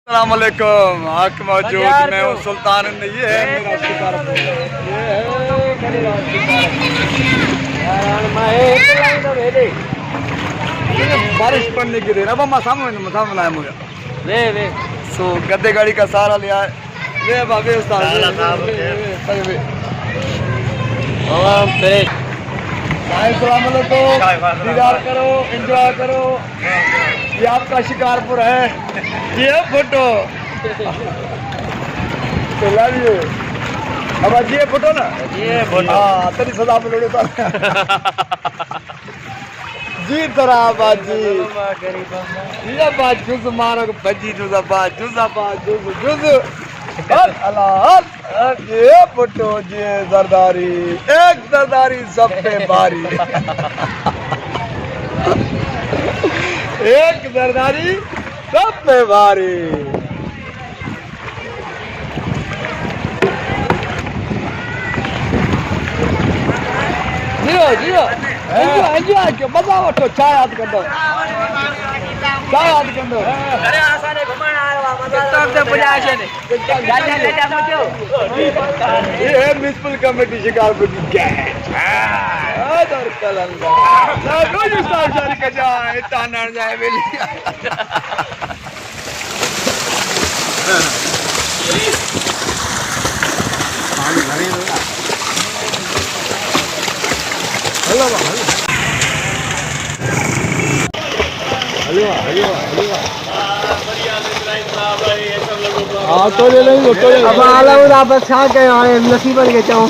अस्सलामुअलैकुम हक मौजूद मैं हूँ सुल्तान। ये है मेरा शिकार, ये है बारिश पड़ने की देर। अब हम सामने मुझे वे सो गद्दे गाड़ी का सहारा लिया है। वे भाभी उस्ताद दीदार करो, एंजॉय करो। ये आपका शिकारपुर है, ये फोटो तो लव यू। अब आज ये फोटो ना, ये फोटो हाँ तेरी सदा में लोड़े जी तरह बाजी ये बात जुज मारो भजी जुजा बात जुजा बात जुज जुज अल्लाह। ये फोटो ये जरदारी, एक जरदारी सब पे बारी एक जरदारी सब पे भारी। जियो जियो एंजॉय के मजा वठो। चाय याद कर दो, चाय याद कर दो। अरे आसाने घुमाण आयो आ मजा से बुझाए छे ने गाजा गाजा मुझो ये है म्युनिसिपल कमेटी शिकारपुर की गैस और कलंगा ना रोज उस्ताद जारी का जाए तानण जाए बेली। पानी भरे लो हेलो हेलो हेलो हेलो हाँ तो ले लेंगे तो अब आला उरा बस आ गए आए नसीबन के चाहूं।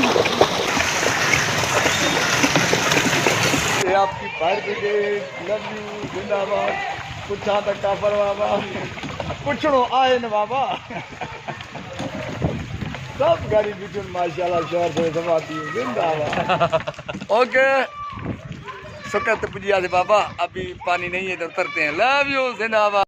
ये आपकी फायर ब्रिगेड लव यू जिंदाबाद। पुछा तक काफर बाबा पुछड़ो आए न बाबा सब गाड़ी बिचुन माशाल्लाह शहर से समाती जिंदाबाद। ओके सुकत पुजिया से बाबा, अभी पानी नहीं है तो उतरते हैं। लव यू जिंदाबाद।